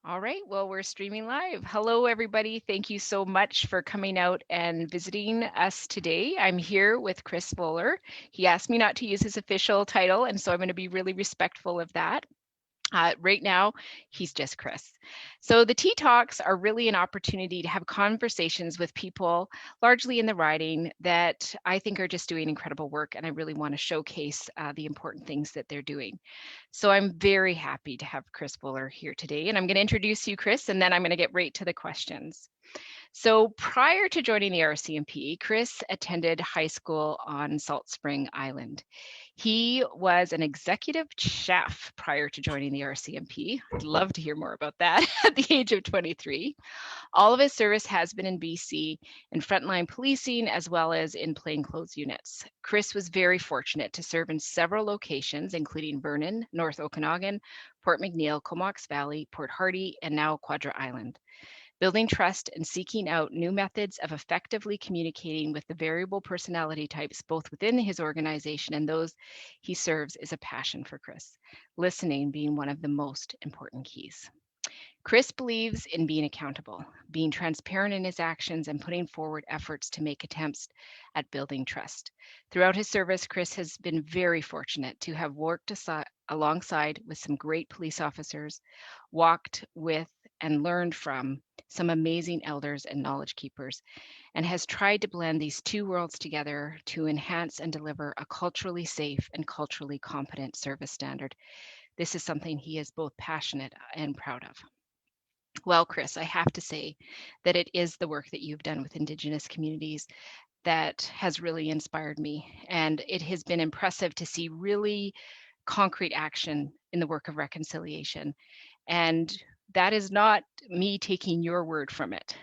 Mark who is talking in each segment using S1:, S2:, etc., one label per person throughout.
S1: All right, well, we're streaming live. Hello, everybody. Thank you so much for coming out and visiting us today. I'm here with Chris Voller. He asked me not to use his official title, and so I'm going to be really respectful of that. Right now, he's just Chris. So the Tea Talks are really an opportunity to have conversations with people, largely in the riding, that I think are just doing incredible work, and I really want to showcase the important things that they're doing. So I'm very happy to have Chris Buller here today, and I'm going to introduce you, Chris, and then I'm going to get right to the questions. So prior to joining the RCMP, Chris attended high school on Salt Spring Island. He was an executive chef prior to joining the RCMP. I'd love to hear more about that at the age of 23. All of his service has been in BC in frontline policing as well as in plainclothes units. Chris was very fortunate to serve in several locations, including Vernon, North Okanagan, Port McNeill, Comox Valley, Port Hardy, and now Quadra Island. Building trust and seeking out new methods of effectively communicating with the variable personality types both within his organization and those he serves is a passion for Chris, listening being one of the most important keys. Chris believes in being accountable, being transparent in his actions, and putting forward efforts to make attempts at building trust. Throughout his service, Chris has been very fortunate to have worked alongside with some great police officers, walked with and learned from some amazing elders and knowledge keepers, and has tried to blend these two worlds together to enhance and deliver a culturally safe and culturally competent service standard. This is something he is both passionate and proud of. Well, Chris, I have to say that it is the work that you've done with Indigenous communities that has really inspired me. And it has been impressive to see really concrete action in the work of reconciliation. And that is not me taking your word from it.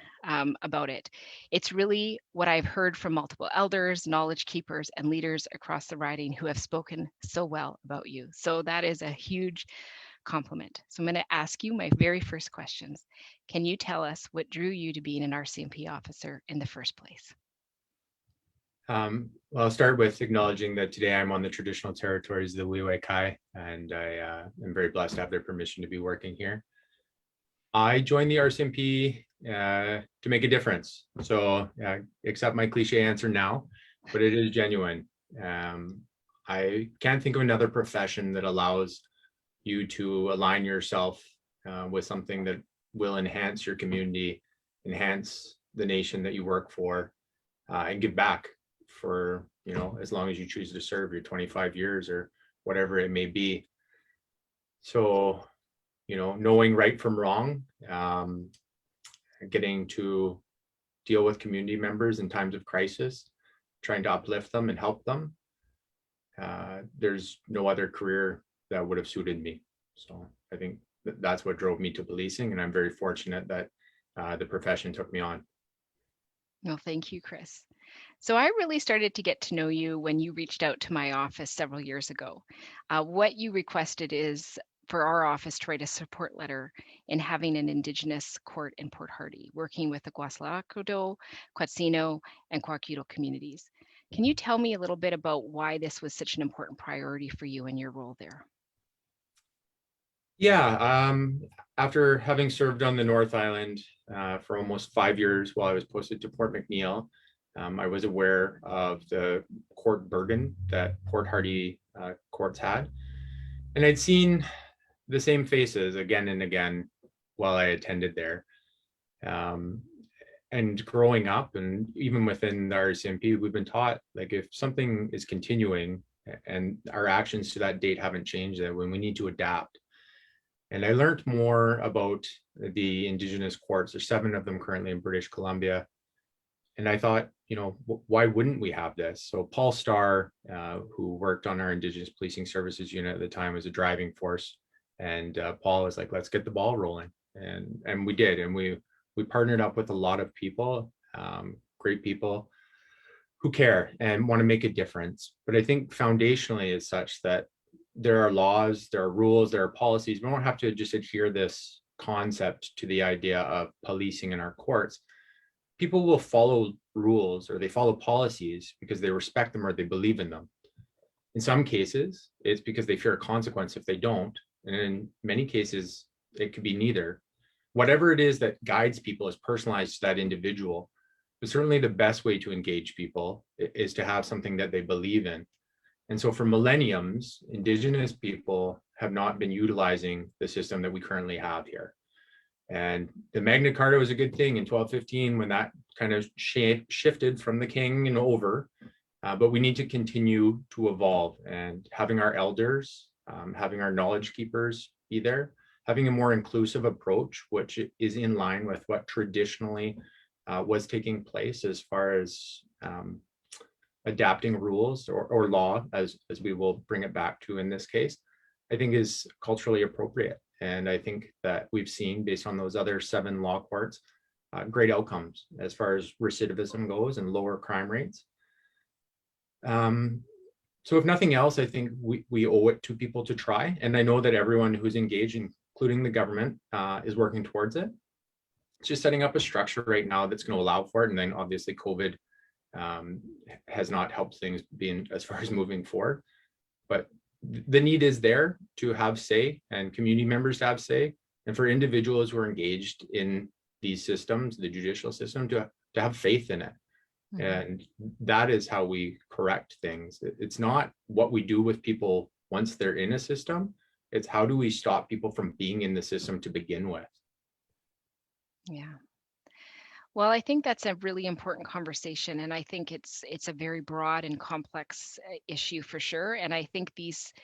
S1: About it. It's really what I've heard from multiple elders, knowledge keepers, and leaders across the riding who have spoken so well about you. So that is a huge compliment. So I'm going to ask you my very first questions. Can you tell us what drew you to being an RCMP officer in the first place?
S2: Well, I'll start with acknowledging that today I'm on the traditional territories of the Wee Kai, and I am very blessed to have their permission to be working here. I joined the RCMP to make a difference. So accept my cliche answer now, but it is genuine. I can't think of another profession that allows you to align yourself with something that will enhance your community, enhance the nation that you work for, and give back for, as long as you choose to serve your 25 years or whatever it may be. So, knowing right from wrong, getting to deal with community members in times of crisis, trying to uplift them and help them. There's no other career that would have suited me. So I think that's what drove me to policing, and I'm very fortunate that the profession took me on.
S1: Well, thank you, Chris. So I really started to get to know you when you reached out to my office several years ago. What you requested is for our office to write a support letter in having an Indigenous court in Port Hardy, working with the Guaslacado, Quatsino, and Quaquito communities. Can you tell me a little bit about why this was such an important priority for you in your role there?
S2: Yeah, after having served on the North Island for almost 5 years while I was posted to Port McNeill, I was aware of the court burden that Port Hardy courts had. And I'd seen the same faces again and again while I attended there. And growing up, and even within the RCMP, we've been taught, like, if something is continuing and our actions to that date haven't changed, that when we need to adapt. And I learned more about the Indigenous courts. There's 7 of them currently in British Columbia. And I thought, why wouldn't we have this? So Paul Starr, who worked on our Indigenous Policing Services unit at the time, was a driving force. And Paul was like, let's get the ball rolling. And we did. And we partnered up with a lot of people, great people who care and want to make a difference. But I think foundationally is such that there are laws, there are rules, there are policies. We don't have to just adhere this concept to the idea of policing in our courts. People will follow rules or they follow policies because they respect them or they believe in them. In some cases, it's because they fear a consequence if they don't. And in many cases, it could be neither. whatever it is that guides people is personalized to that individual. But certainly the best way to engage people is to have something that they believe in. And so for millenniums, Indigenous people have not been utilizing the system that we currently have here. And the Magna Carta was a good thing in 1215 when that kind of shifted from the king and over. But we need to continue to evolve, and having our elders, having our knowledge keepers be there, having a more inclusive approach, which is in line with what traditionally was taking place as far as adapting rules or law, as we will bring it back to in this case, I think is culturally appropriate. And I think that we've seen, based on those other 7 law courts, great outcomes as far as recidivism goes and lower crime rates. So if nothing else, I think we owe it to people to try. And I know that everyone who's engaged, including the government, is working towards it. It's just setting up a structure right now that's going to allow for it. And then obviously COVID has not helped things being as far as moving forward. But the need is there to have say, and community members to have say, and for individuals who are engaged in these systems, the judicial system, to have faith in it. Mm-hmm. And that is how we correct things. It's not what we do with people once they're in a system. It's how do we stop people from being in the system to begin with.
S1: Yeah. Well, I think that's a really important conversation, and I think it's a very broad and complex issue for sure. And I think these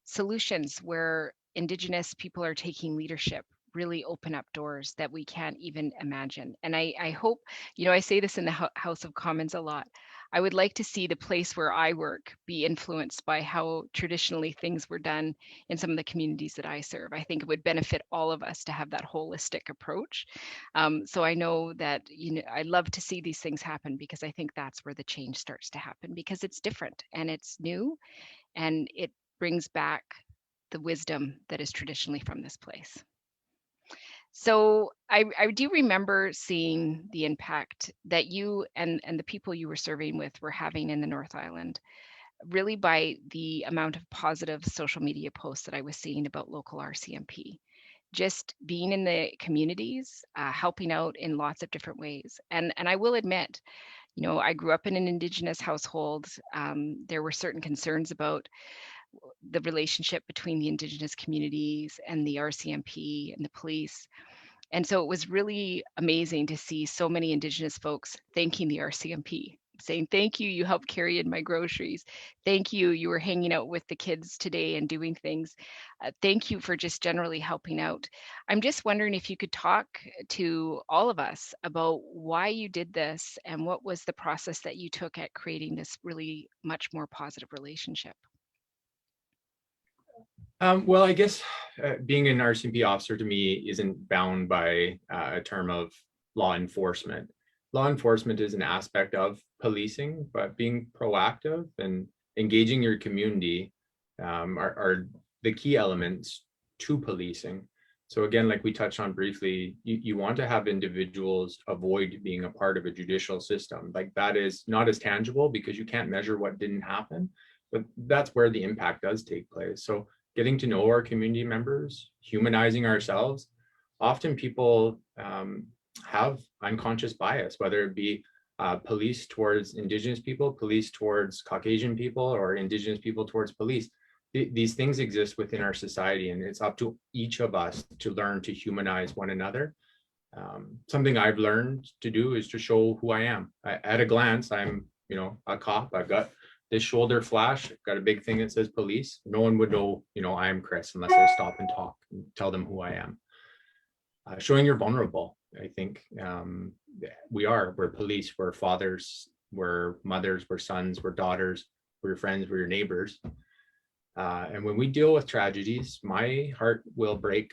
S1: solutions where Indigenous people are taking leadership really open up doors that we can't even imagine. And I hope, I say this in the House of Commons a lot. I would like to see the place where I work be influenced by how traditionally things were done in some of the communities that I serve. I think it would benefit all of us to have that holistic approach. So I know that, I love to see these things happen, because I think that's where the change starts to happen, because it's different and it's new, and it brings back the wisdom that is traditionally from this place. So I do remember seeing the impact that you and the people you were serving with were having in the North Island, really by the amount of positive social media posts that I was seeing about local RCMP. Just being in the communities, helping out in lots of different ways. And I will admit, I grew up in an Indigenous household. There were certain concerns about the relationship between the Indigenous communities and the RCMP and the police. And so it was really amazing to see so many Indigenous folks thanking the RCMP, saying, thank you, you helped carry in my groceries. Thank you, you were hanging out with the kids today and doing things. Thank you for just generally helping out. I'm just wondering if you could talk to all of us about why you did this and what was the process that you took at creating this really much more positive relationship.
S2: Well, I guess being an RCMP officer to me isn't bound by a term of law enforcement. Law enforcement is an aspect of policing, but being proactive and engaging your community are the key elements to policing. So again, like we touched on briefly, you want to have individuals avoid being a part of a judicial system. Like that is not as tangible because you can't measure what didn't happen, but that's where the impact does take place. So getting to know our community members, humanizing ourselves. Often people have unconscious bias, whether it be police towards Indigenous people, police towards Caucasian people, or Indigenous people towards police. These things exist within our society, and it's up to each of us to learn to humanize one another. Something I've learned to do is to show who I am. At a glance, I'm, a cop. I've got this shoulder flash, got a big thing that says police. No one would know, I am Chris, unless I stop and talk and tell them who I am. Showing you're vulnerable. I think we're police, we're fathers, we're mothers, we're sons, we're daughters, we're your friends, we're your neighbors. And when we deal with tragedies, my heart will break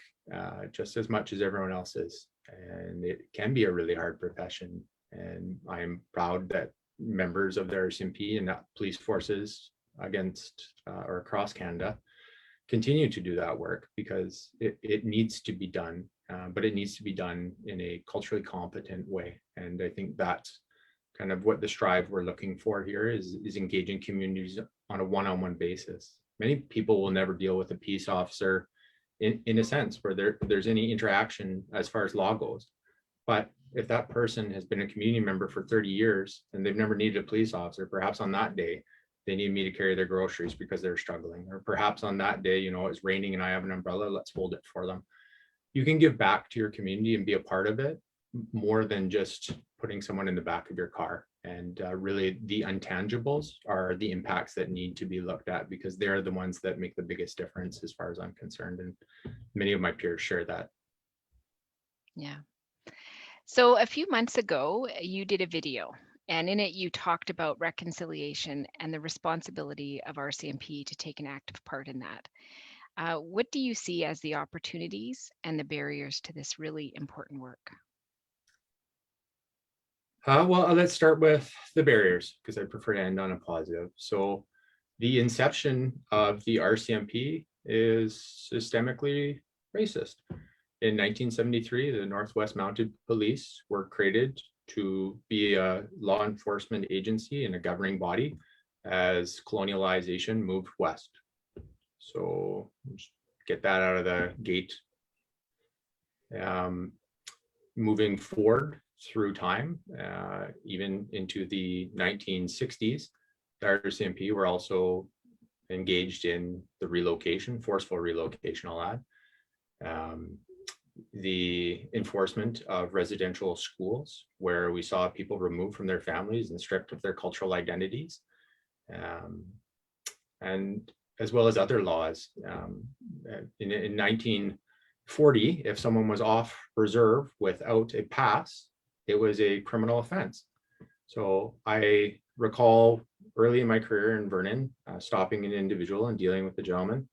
S2: just as much as everyone else's. And it can be a really hard profession. And I'm proud that members of the RCMP and police forces against or across Canada continue to do that work, because it needs to be done, but it needs to be done in a culturally competent way. And I think that's kind of what the strive we're looking for here is engaging communities on a one-on-one basis. Many people will never deal with a peace officer in a sense where there's any interaction as far as law goes. But if that person has been a community member for 30 years and they've never needed a police officer, perhaps on that day, they need me to carry their groceries because they're struggling. Or perhaps on that day, it's raining and I have an umbrella, let's hold it for them. You can give back to your community and be a part of it more than just putting someone in the back of your car. And really the intangibles are the impacts that need to be looked at, because they're the ones that make the biggest difference as far as I'm concerned. And many of my peers share that.
S1: Yeah. So a few months ago, you did a video, and in it you talked about reconciliation and the responsibility of RCMP to take an active part in that. What do you see as the opportunities and the barriers to this really important work?
S2: Well, let's start with the barriers, because I prefer to end on a positive. So the inception of the RCMP is systemically racist. In 1973, the Northwest Mounted Police were created to be a law enforcement agency and a governing body as colonialization moved west. So just get that out of the gate. Moving forward through time, even into the 1960s, the RCMP were also engaged in the relocation, forceful relocation, I'll add. The enforcement of residential schools, where we saw people removed from their families and stripped of their cultural identities, and as well as other laws. In 1940, if someone was off reserve without a pass, it was a criminal offense. So I recall early in my career in Vernon, stopping an individual and dealing with the gentleman.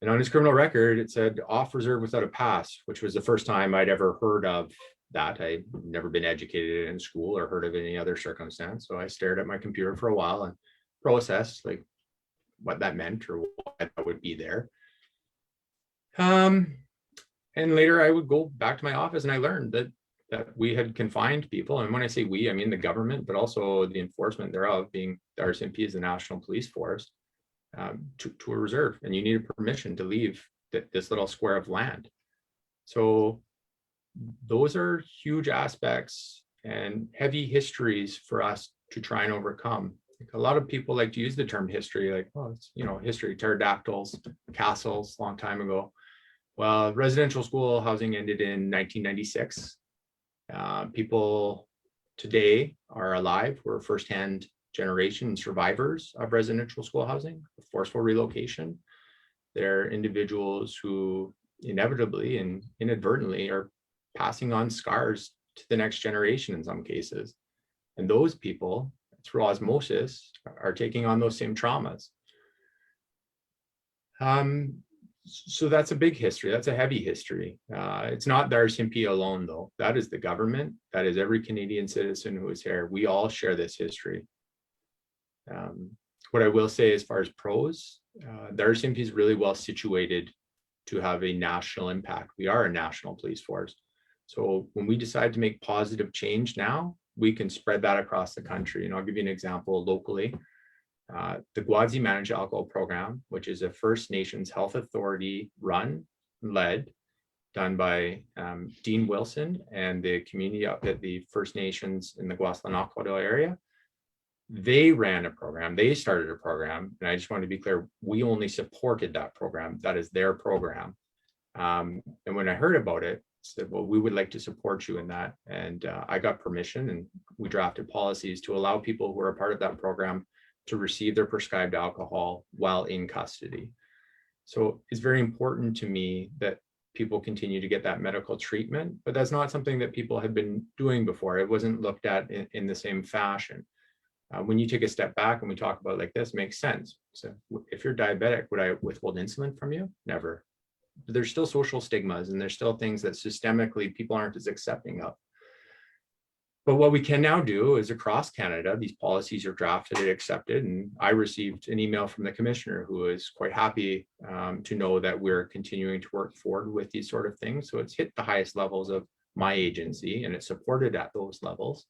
S2: And on his criminal record, it said off reserve without a pass, which was the first time I'd ever heard of that. I'd never been educated in school or heard of any other circumstance. So I stared at my computer for a while and processed like what that meant or why that would be there. And later I would go back to my office and I learned that we had confined people. And when I say we, I mean the government, but also the enforcement thereof, being the RCMP is the National Police Force, to a reserve, and you needed permission to leave this little square of land. So those are huge aspects and heavy histories for us to try and overcome. Like, a lot of people like to use the term history, like, oh, it's, history, pterodactyls, castles, long time ago. Well, residential school housing ended in 1996. People today are alive. We're firsthand generation survivors of residential school housing, forceful relocation. They're individuals who inevitably and inadvertently are passing on scars to the next generation in some cases. And those people, through osmosis, are taking on those same traumas. So that's a big history. That's a heavy history. It's not the RCMP alone, though. That is the government. That is every Canadian citizen who is here. We all share this history. What I will say as far as pros, the RCMP is really well situated to have a national impact. We are a national police force. So when we decide to make positive change now, we can spread that across the country. And I'll give you an example locally. The Quadra Managed Alcohol Program, which is a First Nations Health Authority run, led, done by Dean Wilson and the community up at the First Nations in the Guaslanacado area. They ran a program, they started a program, and I just want to be clear, we only supported that program. That is their program. And when I heard about it, I said, well, we would like to support you in that. And I got permission, and we drafted policies to allow people who are a part of that program to receive their prescribed alcohol while in custody. So it's very important to me that people continue to get that medical treatment, but that's not something that people had been doing before. It wasn't looked at in the same fashion. When you take a step back and we talk about like this, makes sense. So if you're diabetic, would I withhold insulin from you? Never. There's still social stigmas, and there's still things that systemically people aren't as accepting of. But what we can now do is across Canada, these policies are drafted and accepted. And I received an email from the commissioner who is quite happy to know that we're continuing to work forward with these sort of things. So it's hit the highest levels of my agency, and it's supported at those levels.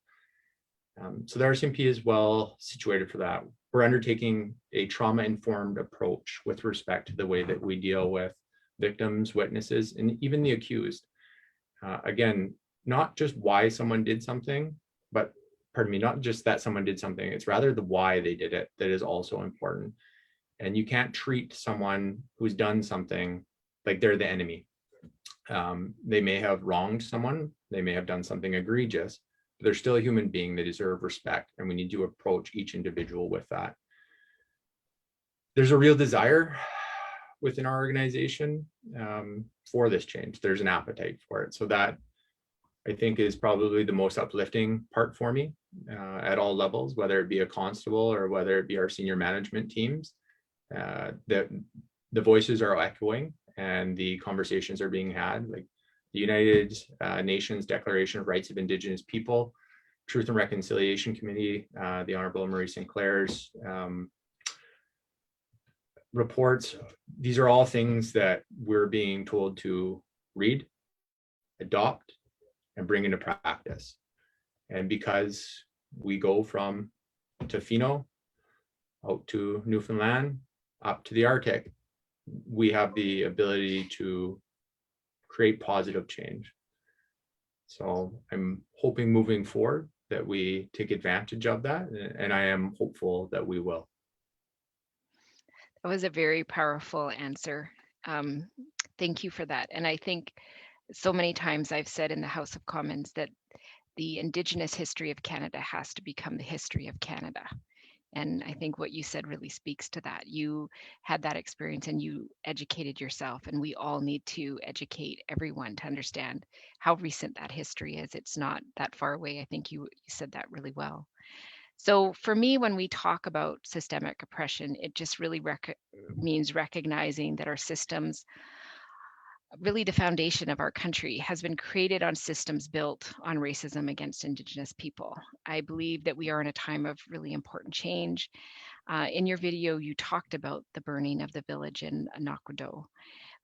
S2: So the RCMP is well situated for that. We're undertaking a trauma-informed approach with respect to the way that we deal with victims, witnesses, and even the accused. Again, not just why someone did something, but pardon me, not just that someone did something, it's rather the why they did it that is also important. And you can't treat someone who's done something like they're the enemy. They may have wronged someone, they may have done something egregious, but they're still a human being. They deserve respect, and we need to approach each individual with that. There's a real desire within our organization for this change. There's an appetite for it. So that, I think, is probably the most uplifting part for me at all levels, whether it be a constable or whether it be our senior management teams. That the voices are echoing and the conversations are being had. Like the United Nations Declaration of Rights of Indigenous People, Truth and Reconciliation Committee, the Honorable Marie Sinclair's reports. These are all things that we're being told to read, adopt, and bring into practice. And because we go from Tofino out to Newfoundland, up to the Arctic, we have the ability to create positive change. So I'm hoping moving forward that we take advantage of that, and I am hopeful that we will.
S1: That was a very powerful answer. Thank you for that. And I think so many times I've said in the House of Commons that the Indigenous history of Canada has to become the history of Canada. And I think what you said really speaks to that. You had that experience and you educated yourself, and we all need to educate everyone to understand how recent that history is. It's not that far away. I think you said that really well. So for me, when we talk about systemic oppression, it just really means recognizing that our systems, really the foundation of our country, has been created on systems built on racism against Indigenous people. I believe that we are in a time of really important change. In your video, you talked about the burning of the village in Nakodo,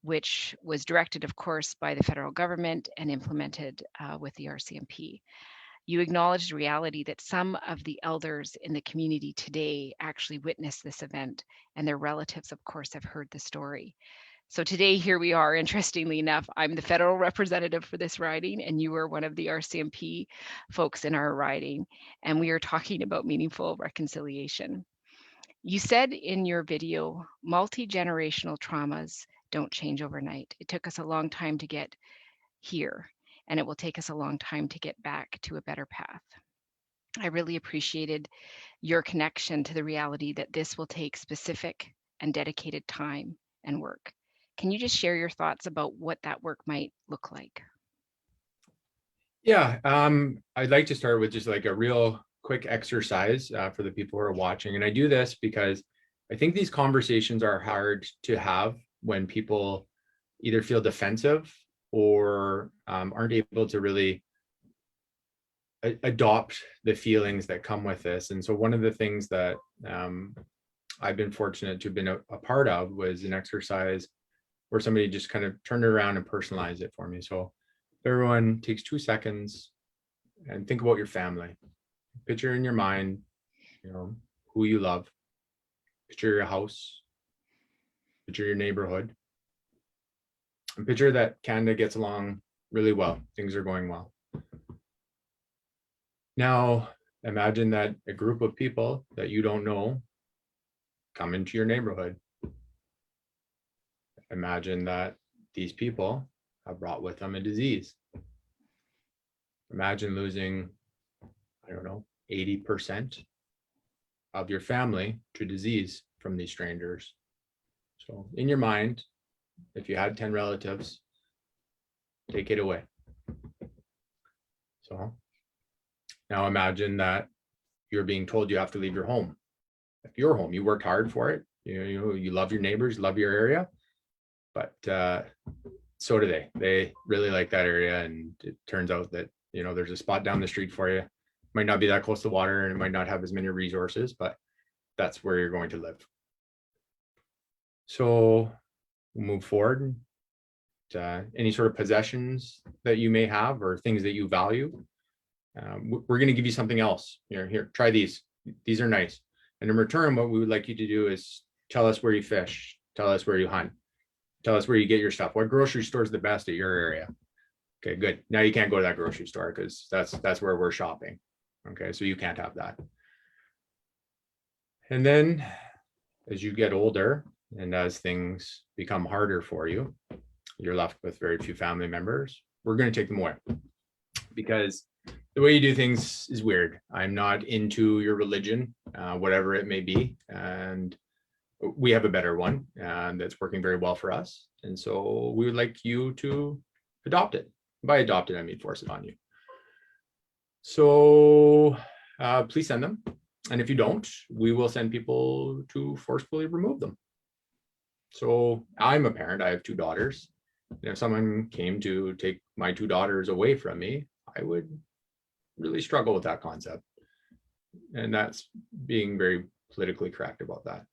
S1: which was directed, of course, by the federal government and implemented with the RCMP. You acknowledged reality that some of the elders in the community today actually witnessed this event, and their relatives, of course, have heard the story. So today, here we are. Interestingly enough, I'm the federal representative for this riding, and you are one of the RCMP folks in our riding, and we are talking about meaningful reconciliation. You said in your video, multi-generational traumas don't change overnight. It took us a long time to get here, and it will take us a long time to get back to a better path. I really appreciated your connection to the reality that this will take specific and dedicated time and work. Can you just share your thoughts about what that work might look like?
S2: Yeah, I'd like to start with just like a real quick exercise for the people who are watching. And I do this because I think these conversations are hard to have when people either feel defensive or aren't able to really adopt the feelings that come with this. And so one of the things that I've been fortunate to have been a part of was an exercise where somebody just kind of turned it around and personalized it for me. So everyone takes 2 seconds and think about your family. Picture in your mind, who you love. Picture your house. Picture your neighborhood. And picture that Canada gets along really well. Things are going well. Now, imagine that a group of people that you don't know come into your neighborhood. Imagine that these people have brought with them a disease. Imagine losing, 80% of your family to disease from these strangers. So in your mind, if you had 10 relatives, take it away. So now imagine that you're being told you have to leave your home. If your home, you worked hard for it, you love your neighbors, love your area, but so do they. They really like that area, and it turns out that there's a spot down the street for you. Might not be that close to water, and it might not have as many resources, but that's where you're going to live. So we'll move forward. Any sort of possessions that you may have or things that you value, we're going to give you something else. Here, try these. These are nice. And in return, what we would like you to do is tell us where you fish, tell us where you hunt. Tell us where you get your stuff. What grocery store is the best at your area? Okay, good. Now you can't go to that grocery store because that's where we're shopping. Okay, so you can't have that. And then as you get older and as things become harder for you, you're left with very few family members. We're going to take them away because the way you do things is weird. I'm not into your religion, whatever it may be. And we have a better one that's working very well for us. And so we would like you to adopt it. By adopt it, I mean force it on you. So please send them. And if you don't, we will send people to forcefully remove them. So I'm a parent. I have 2 daughters. And if someone came to take my 2 daughters away from me, I would really struggle with that concept. And that's being very politically correct about that.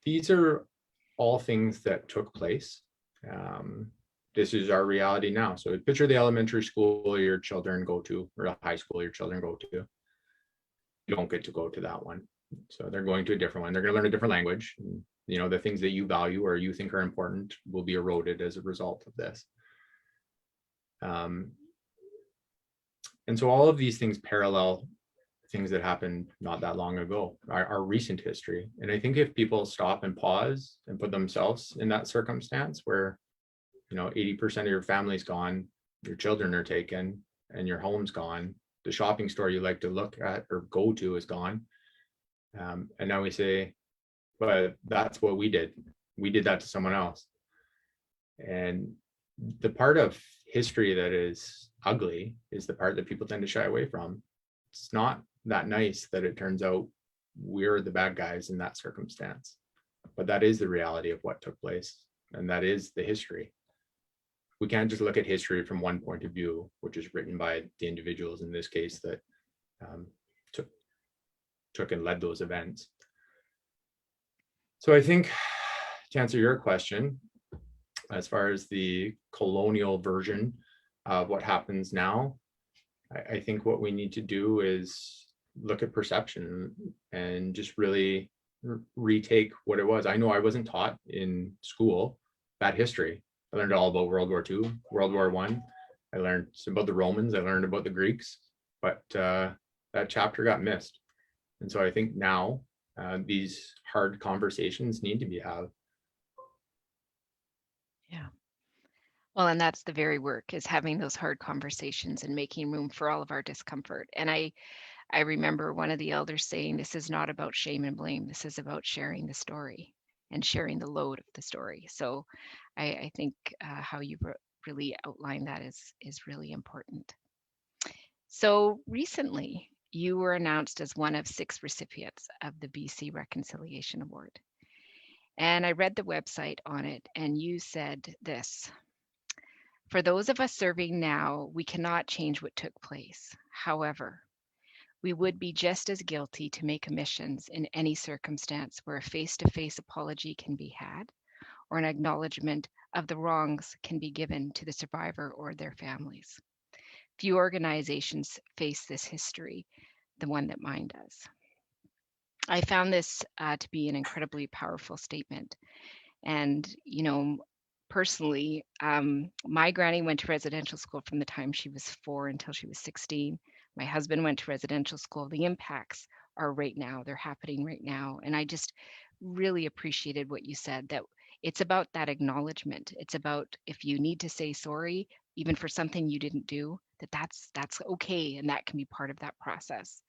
S2: These are all things that took place. This is our reality now. So picture the elementary school your children go to, or the high school your children go to. You don't get to go to that one. So they're going to a different one. They're going to learn a different language. And, you know, the things that you value or you think are important will be eroded as a result of this. And so all of these things parallel things that happened not that long ago, our recent history. And I think if people stop and pause and put themselves in that circumstance where, you know, 80% of your family's gone, your children are taken, and your home's gone, the shopping store you like to look at or go to is gone. And now we say, but that's what we did. We did that to someone else. And the part of history that is ugly is the part that people tend to shy away from. It's not that nice that it turns out we're the bad guys in that circumstance, but that is the reality of what took place, and that is the history. We can't just look at history from one point of view, which is written by the individuals in this case that took and led those events. So I think to answer your question, as far as the colonial version of what happens now, I think what we need to do is look at perception and just really retake what it was. I know I wasn't taught in school that history. I learned all about World War II, World War I. I learned about the Romans. I learned about the Greeks, but that chapter got missed. And so I think now these hard conversations need to be had.
S1: Yeah. Well, and that's the very work, is having those hard conversations and making room for all of our discomfort. And I remember one of the elders saying, this is not about shame and blame. This is about sharing the story and sharing the load of the story. So I think how you really outlined that is really important. So recently, you were announced as one of 6 recipients of the BC Reconciliation Award. And I read the website on it, and you said this: for those of us serving now, we cannot change what took place. However, we would be just as guilty to make omissions in any circumstance where a face-to-face apology can be had or an acknowledgement of the wrongs can be given to the survivor or their families. Few organizations face this history, the one that mine does. I found this to be an incredibly powerful statement. And, you know, personally, my granny went to residential school from the time she was 4 until she was 16. My husband went to residential school. The impacts are right now, they're happening right now. And I just really appreciated what you said, that it's about that acknowledgement. It's about, if you need to say sorry, even for something you didn't do, that's okay, and that can be part of that process.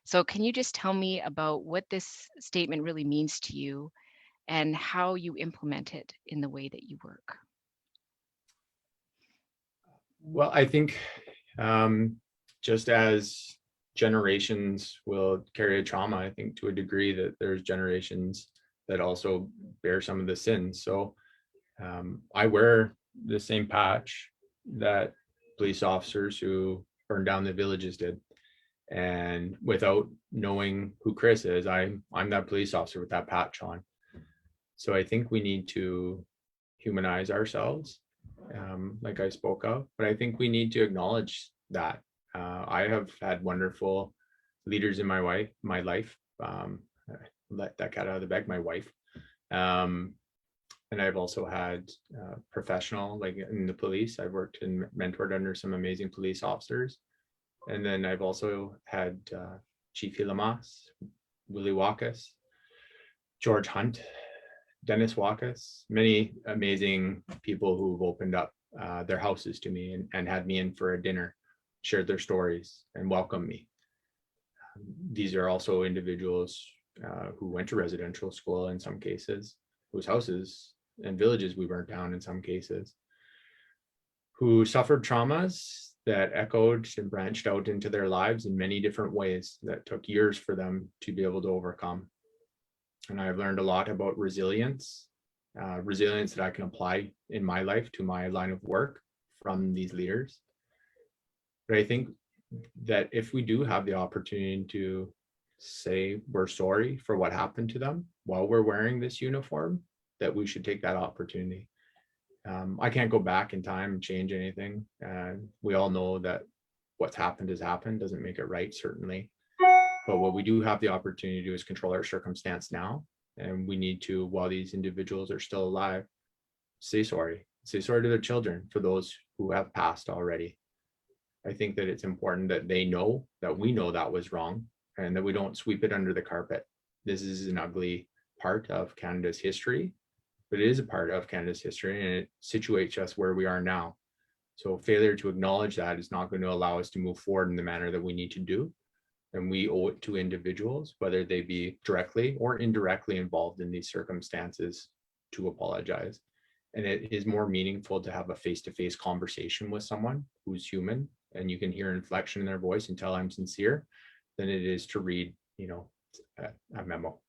S1: So can you just tell me about what this statement really means to you and how you implement it in the way that you work?
S2: Well, I think just as generations will carry a trauma, I think to a degree that there's generations that also bear some of the sins. So I wear the same patch that police officers who burned down the villages did. And without knowing who Chris is, I'm that police officer with that patch on. So I think we need to humanize ourselves, like I spoke of, but I think we need to acknowledge that. I have had wonderful leaders in my life. Let that cat out of the bag, my wife. And I've also had professional, like in the police. I've worked and mentored under some amazing police officers. And then I've also had Chief Hilamas, Willie Wakas, George Hunt, Dennis Wakas, many amazing people who've opened up their houses to me and had me in for a dinner, shared their stories and welcomed me. These are also individuals who went to residential school in some cases, whose houses and villages we burnt down in some cases, who suffered traumas that echoed and branched out into their lives in many different ways that took years for them to be able to overcome. And I've learned a lot about resilience, resilience that I can apply in my life to my line of work from these leaders. But I think that if we do have the opportunity to say we're sorry for what happened to them while we're wearing this uniform, that we should take that opportunity. I can't go back in time and change anything. We all know that what's happened has happened, doesn't make it right, certainly. But what we do have the opportunity to do is control our circumstance now. And we need to, while these individuals are still alive, say sorry. Say sorry to their children for those who have passed already. I think that it's important that they know that we know that was wrong and that we don't sweep it under the carpet. This is an ugly part of Canada's history, but it is a part of Canada's history and it situates us where we are now. So failure to acknowledge that is not going to allow us to move forward in the manner that we need to do. And we owe it to individuals, whether they be directly or indirectly involved in these circumstances, to apologize. And it is more meaningful to have a face-to-face conversation with someone who's human and you can hear inflection in their voice and tell I'm sincere than it is to read, a memo.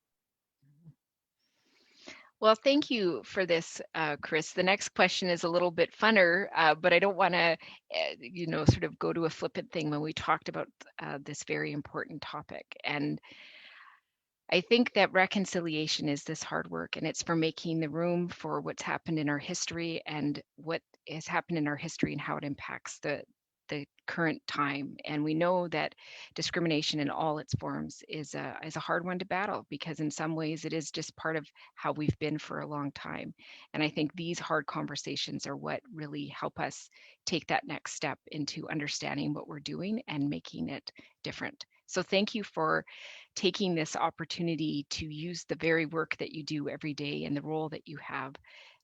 S1: Well, thank you for this, Chris. The next question is a little bit funner, but I don't want to, sort of go to a flippant thing when we talked about this very important topic. And I think that reconciliation is this hard work, and it's for making the room for what's happened in our history and what has happened in our history and how it impacts the current time. And we know that discrimination in all its forms is a hard one to battle, because in some ways it is just part of how we've been for a long time. And I think these hard conversations are what really help us take that next step into understanding what we're doing and making it different. So thank you for taking this opportunity to use the very work that you do every day and the role that you have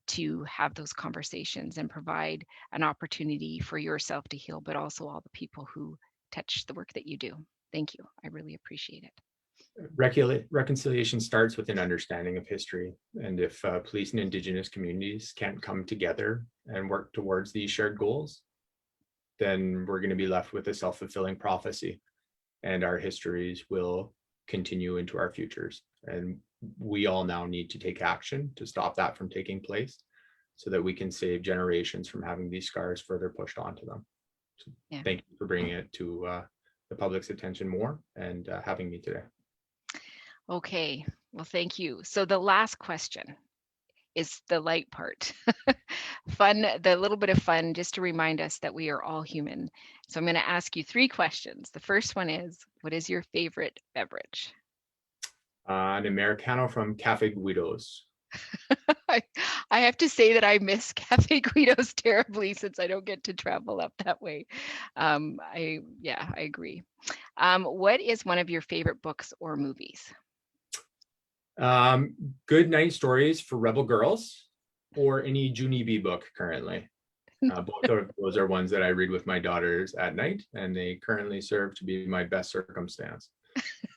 S1: to have those conversations and provide an opportunity for yourself to heal, but also all the people who touch the work that you do. Thank you. I really appreciate it.
S2: Reconciliation starts with an understanding of history. And if police and Indigenous communities can't come together and work towards these shared goals, then we're going to be left with a self-fulfilling prophecy. And our histories will continue into our futures. And we all now need to take action to stop that from taking place so that we can save generations from having these scars further pushed onto them. So yeah. Thank you for bringing it to the public's attention more and having me today.
S1: Okay, well, thank you. So the last question is the light part. Fun, the little bit of fun, just to remind us that we are all human. So I'm going to ask you 3 questions. The first one is, what is your favorite beverage?
S2: An Americano from Cafe Guido's.
S1: I have to say that I miss Cafe Guido's terribly since I don't get to travel up that way. I agree. What is one of your favorite books or movies?
S2: Good night stories for rebel girls or any Junibi book currently. Both of those are ones that I read with my daughters at night, and they currently serve to be my best circumstance.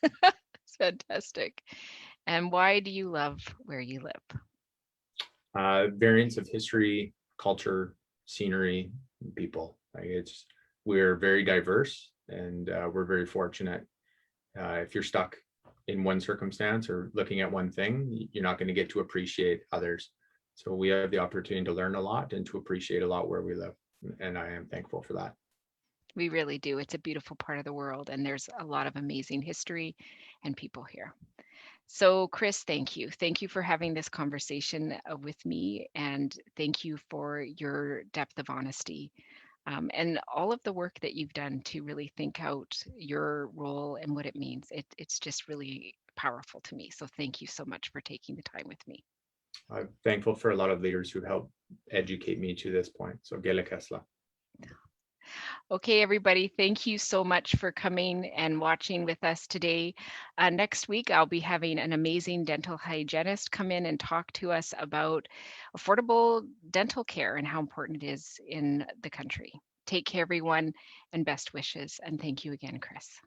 S1: It's fantastic. And why do you love where you live?
S2: Variants of history, culture, scenery, people. We're very diverse, and we're very fortunate. If you're stuck in one circumstance or looking at one thing, you're not going to get to appreciate others. So we have the opportunity to learn a lot and to appreciate a lot where we live. And I am thankful for that.
S1: We really do. It's a beautiful part of the world, and there's a lot of amazing history and people here. So Chris, thank you. Thank you for having this conversation with me, and thank you for your depth of honesty. And all of the work that you've done to really think out your role and what it means. It's just really powerful to me. So thank you so much for taking the time with me.
S2: I'm thankful for a lot of leaders who helped educate me to this point. So Gele Kesla.
S1: Okay, everybody, thank you so much for coming and watching with us today. Next week, I'll be having an amazing dental hygienist come in and talk to us about affordable dental care and how important it is in the country. Take care, everyone, and best wishes. And thank you again, Chris.